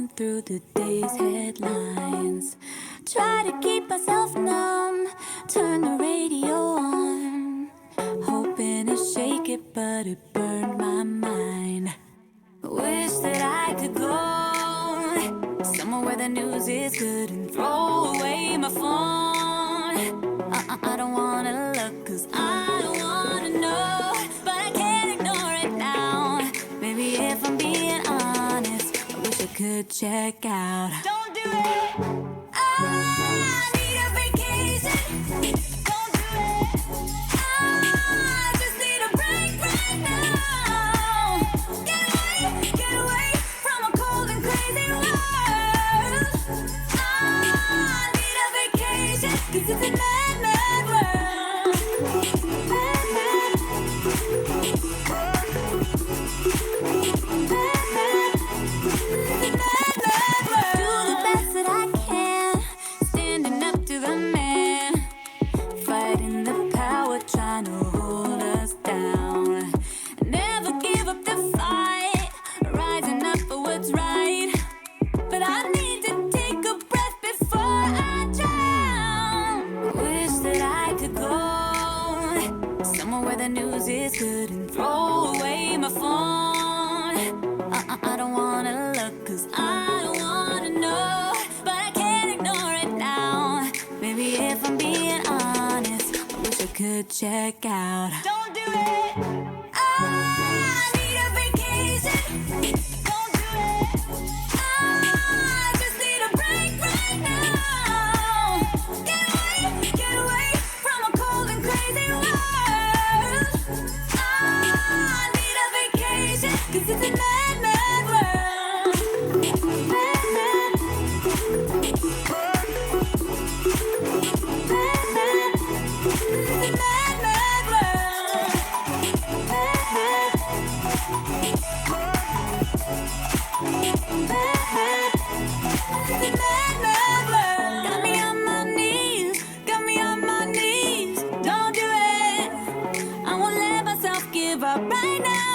scrolling through the day's headlines. Try to keep myself numb, turn the radio on, hoping to shake it, but it burned my mind. Wish that I could go somewhere where the news is good and throw away my phone. I don't wanna look, cause I don't wanna know, but I can't ignore it now. Maybe if I'm being honest, I wish I could check out. Don't do it! I need a vacation. Don't do it! I just need a break right now. Get away from a cold and crazy world. I need a vacation, 'cause it's a mad, mad world. Mad, mad. Mad, mad. It's a mad, mad world. Do the best that I can, standing up to the man, fighting the power trying to hold us down. Never give up the fight, rising up for what's right. But I need to take a breath before I drown. Wish that I could go somewhere where the news is good and throw away my phone. I don't wanna look, 'cause I don't wanna know, but I can't ignore it now. Maybe if I'm being honest, I wish I could check out. Don't do it! I need a vacation. Don't do it! I just need a break right now. Get away from a cold and crazy world. I need a vacation, 'cause it's a mad, mad world. Mad, mad. Mad, mad. It's a mad, mad world. Mad, mad. Mad, mad. It's a mad, mad world. Got me on my knees, got me on my knees. Don't do it. I won't let myself give up right now.